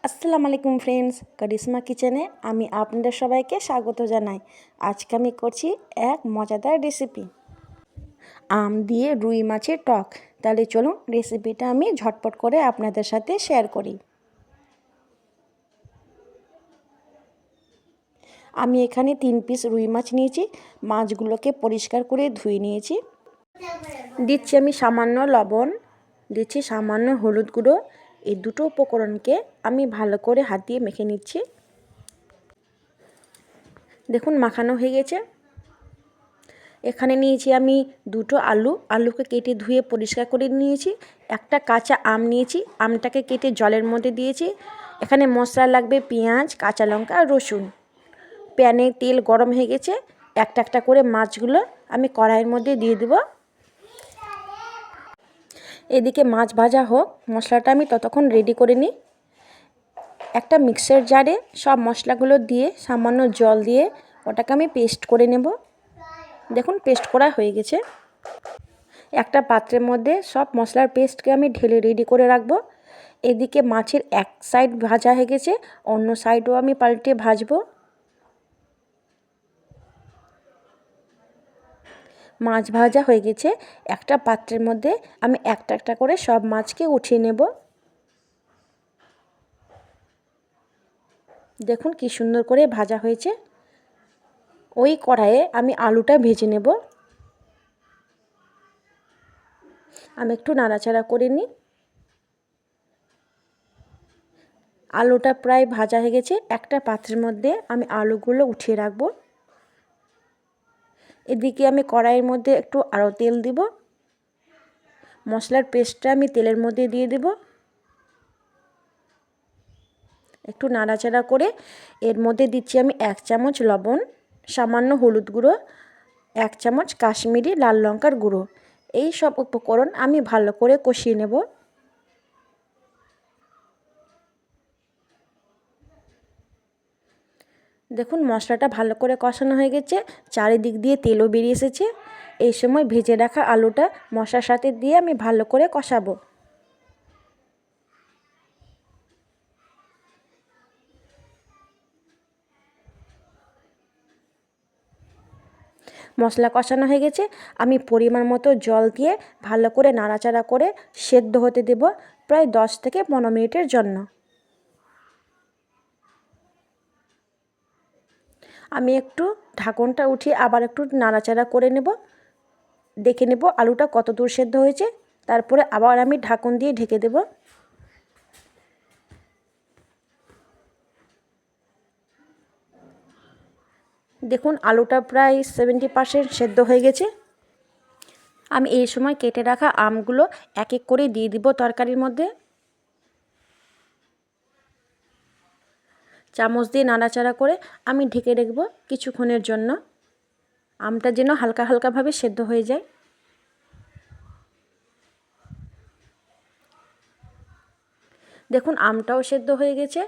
আসসালামু আলাইকুম ফ্রেন্ডস, কারিশমা কিচেনে আমি আপনাদের সবাইকে স্বাগত জানাই। আজকে আমি করছি এক মজাদার রেসিপি, আম দিয়ে রুই মাছের টক। তাহলে চলুন রেসিপিটা আমি ঝটপট করে আপনাদের সাথে শেয়ার করি। আমি এখানে 3 পিস রুই মাছ নিয়েছি। মাছগুলোকে পরিষ্কার করে ধুয়ে নিয়েছি। দিচ্ছি আমি সামান্য লবণ, দিচ্ছি সামান্য হলুদ গুঁড়ো। এই দুটো উপকরণকে আমি ভালো করে হাত দিয়ে মেখে নিচ্ছি। দেখুন মাখানো হয়ে গেছে। এখানে নিয়েছি আমি দুটো আলুকে কেটে ধুয়ে পরিষ্কার করে নিয়েছি। একটা কাঁচা আম নিয়েছি, আমটাকে কেটে জলের মধ্যে দিয়েছি। এখানে মশলা লাগবে পেঁয়াজ, কাঁচা লঙ্কা আর রসুন। প্যানে তেল গরম হয়ে গেছে। একটা একটা করে মাছগুলো আমি কড়াইয়ের মধ্যে দিয়ে দেব। এদিকে মাছ ভাজা হোক, মশলাটা আমি ততক্ষণ রেডি করে নিই। একটা মিক্সার জারে সব মশলাগুলো দিয়ে সামান্য জল দিয়ে ওটাকে আমি পেস্ট করে নেব। দেখুন পেস্ট করা হয়ে গেছে। একটা পাত্রের মধ্যে সব মশলার পেস্টকে আমি ঢেলে রেডি করে রাখবো। এদিকে মাছের এক সাইড ভাজা হয়ে গেছে, অন্য সাইডও আমি পাল্টে ভাজবো। মাছ ভাজা হয়ে গেছে। একটা পাত্রের মধ্যে আমি একটা একটা করে সব মাছকে উঠিয়ে নেব। দেখুন কি সুন্দর করে ভাজা হয়েছে। ওই কড়াইয়ে আমি আলুটা ভেজে নেব। আমি একটু নাড়াচাড়া করে নিই। আলুটা প্রায় ভাজা হয়ে গেছে। একটা পাত্রের মধ্যে আমি আলুগুলো উঠিয়ে রাখবো। এদিকে আমি কড়াইয়ের মধ্যে একটু আরও তেল দিব। মশলার পেস্টটা আমি তেলের মধ্যে দিয়ে দেব। একটু নাড়াচাড়া করে এর মধ্যে দিচ্ছি আমি 1 চামচ লবণ, সামান্য হলুদ গুঁড়ো, 1 চামচ কাশ্মীরি লাল লঙ্কার গুঁড়ো। এই সব উপকরণ আমি ভালো করে কষিয়ে নেব। দেখুন মশলাটা ভালো করে কষানো হয়ে গেছে, চারিদিক দিয়ে তেলও বেরিয়ে এসেছে। এই সময় ভেজে রাখা আলুটা মশলার সাথে দিয়ে আমি ভালো করে কষাবো। মশলা কষানো হয়ে গেছে। আমি পরিমাণ মতো জল দিয়ে ভালো করে নাড়াচাড়া করে সেদ্ধ হতে দেব প্রায় 10 থেকে 15 মিনিটের জন্য। আমি একটু ঢাকনটা উঠিয়ে আবার একটু নাড়াচাড়া করে নেব। দেখে নেব আলুটা কত দূর সেদ্ধ হয়েছে। তারপরে আবার আমি ঢাকন দিয়ে ঢেকে দেব। দেখুন আলুটা প্রায় 70% সেদ্ধ হয়ে গেছে। আমি এই সময় কেটে রাখা আমগুলো এক এক করে দিয়ে দিব তরকারির মধ্যে। চামচ দিয়ে নাড়াচাড়া করে আমি ঢেকে রাখব কিছুক্ষণের জন্য। আমটা যেন হালকা হালকাভাবে সেদ্ধ হয়ে যায়। দেখুন আমটাও সেদ্ধ হয়ে গেছে।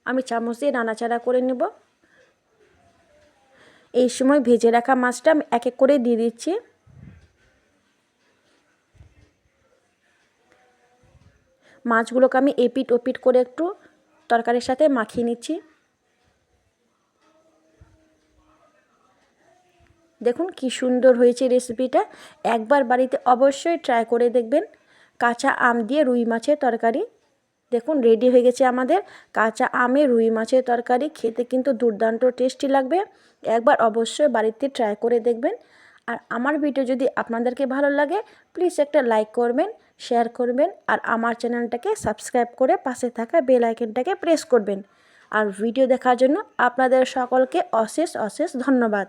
আমি চামচ দিয়ে নাড়াচাড়া করে নেব। এই সময় ভেজে রাখা মাছটা আমি এক এক করে দিয়ে দিচ্ছি। মাছগুলোকে আমি এপিট ওপিট করে একটু তরকারির সাথে মাখিয়ে নিচ্ছি। দেখুন কি সুন্দর হয়েছে রেসিপিটা। একবার বাড়িতে অবশ্যই ট্রাই করে দেখবেন। কাঁচা আম দিয়ে রুই মাছের তরকারি দেখুন রেডি হয়ে গেছে আমাদের কাঁচা আমে রুই মাছের তরকারি। খেতে কিন্তু দুর্দান্ত টেস্টি লাগবে। একবার অবশ্যই বাড়িতে ট্রাই করে দেখবেন। আর আমার ভিডিও যদি আপনাদেরকে ভালো লাগে প্লিজ একটা লাইক করবেন, শেয়ার করবেন আর আমার চ্যানেলটাকে সাবস্ক্রাইব করে পাশে থাকা বেল আইকনটাকে প্রেস করবেন। আর ভিডিও দেখার জন্য আপনাদের সকলকে অশেষ অশেষ ধন্যবাদ।